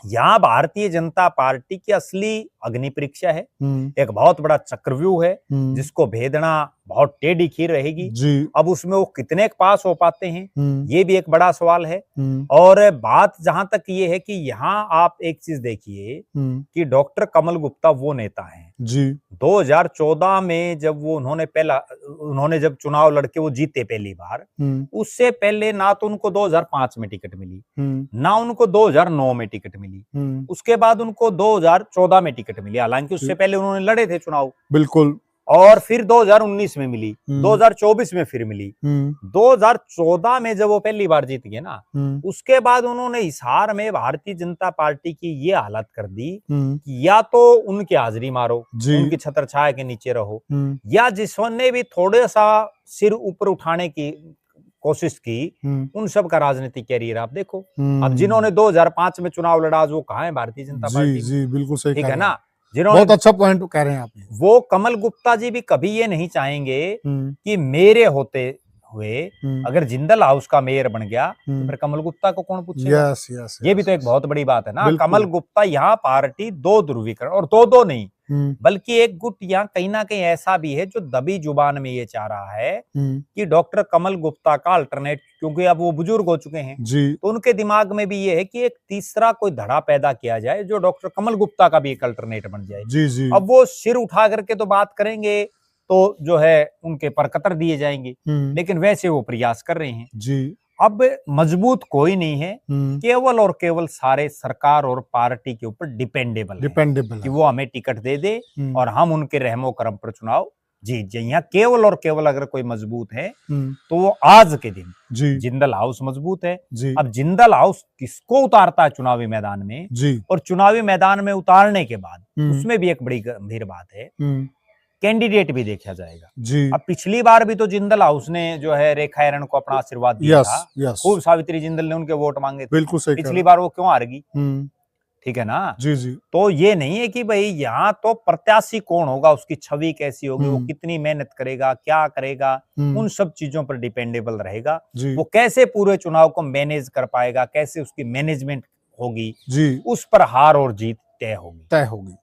यहाँ भारतीय जनता पार्टी की असली अग्नि परीक्षा है। एक बहुत बड़ा चक्रव्यूह है जिसको भेदना बहुत टेढ़ी खीर रहेगी जी। अब उसमें वो कितने पास हो पाते हैं ये भी एक बड़ा सवाल है। और बात जहां तक ये है कि यहाँ आप एक चीज देखिए कि डॉक्टर कमल गुप्ता वो नेता हैं जी 2014 में जब वो उन्होंने जब चुनाव लड़के वो जीते पहली बार, उससे पहले ना तो उनको 2005 में टिकट मिली ना उनको 2009 में टिकट मिली, उसके बाद उनको 2014 में टिकट मिली, हालांकि उससे पहले उन्होंने लड़े थे चुनाव बिल्कुल, और फिर 2019 में मिली, 2024 में फिर मिली। 2014 में जब वो पहली बार जीत गए ना, उसके बाद उन्होंने हिसार में भारतीय जनता पार्टी की ये हालत कर दी कि या तो उनकी हाजिरी मारो, उनकी छत्र छाया के नीचे रहो, या जिसने भी थोड़ा सा सिर ऊपर उठाने की कोशिश की उन सब का राजनीतिक कैरियर आप देखो। अब जिन्होंने 2005 में चुनाव लड़ा वो कहाँ है भारतीय जनता पार्टी? जी बिल्कुल सही, ठीक है ना, बहुत अच्छा पॉइंट कह रहे हैं आप। वो कमल गुप्ता जी भी कभी ये नहीं चाहेंगे कि मेरे होते हुए अगर जिंदल हाउस का मेयर बन गया तो फिर कमल गुप्ता को कौन पूछेगा? ये भी तो एक बहुत बड़ी बात है ना। कमल गुप्ता यहाँ पार्टी दो ध्रुवीकरण, और दो नहीं बल्कि एक गुट यहाँ कहीं ना कहीं ऐसा भी है जो दबी जुबान में ये चाह रहा है कि डॉक्टर कमल गुप्ता का अल्टरनेट, क्योंकि अब वो बुजुर्ग हो चुके हैं तो उनके दिमाग में भी ये है कि एक तीसरा कोई धड़ा पैदा किया जाए जो डॉक्टर कमल गुप्ता का भी एक अल्टरनेट बन जाए। अब वो सिर उठा करके तो बात करेंगे तो जो है उनके पर कतर दिए जाएंगे, लेकिन वैसे वो प्रयास कर रहे हैं जी। अब मजबूत कोई नहीं है, केवल और केवल सारे सरकार और पार्टी के ऊपर डिपेंडेबल कि वो हमें टिकट दे दे और हम उनके रहमो करम पर चुनाव जीत जाए। यहाँ केवल और केवल अगर कोई मजबूत है तो वो आज के दिन जिंदल हाउस मजबूत है। अब जिंदल हाउस किसको उतारता है चुनावी मैदान में, और चुनावी मैदान में उतारने के बाद उसमें भी एक बड़ी गंभीर बात है, कैंडिडेट भी देखा जाएगा जी। अब पिछली बार भी तो जिंदल हाउस ने जो है रेखा एरन को अपना आशीर्वाद दिया था, खूब सावित्री जिंदल ने उनके वोट मांगे थे, बिल्कुल सही, पिछली बार वो क्यों हार गई? ठीक है ना जी। तो ये नहीं है कि भाई यहाँ तो प्रत्याशी कौन होगा, उसकी छवि कैसी होगी, वो कितनी मेहनत करेगा, क्या करेगा, उन सब चीजों पर डिपेंडेबल रहेगा। वो कैसे पूरे चुनाव को मैनेज कर पाएगा, कैसे उसकी मैनेजमेंट होगी, उस पर हार और जीत तय होगी।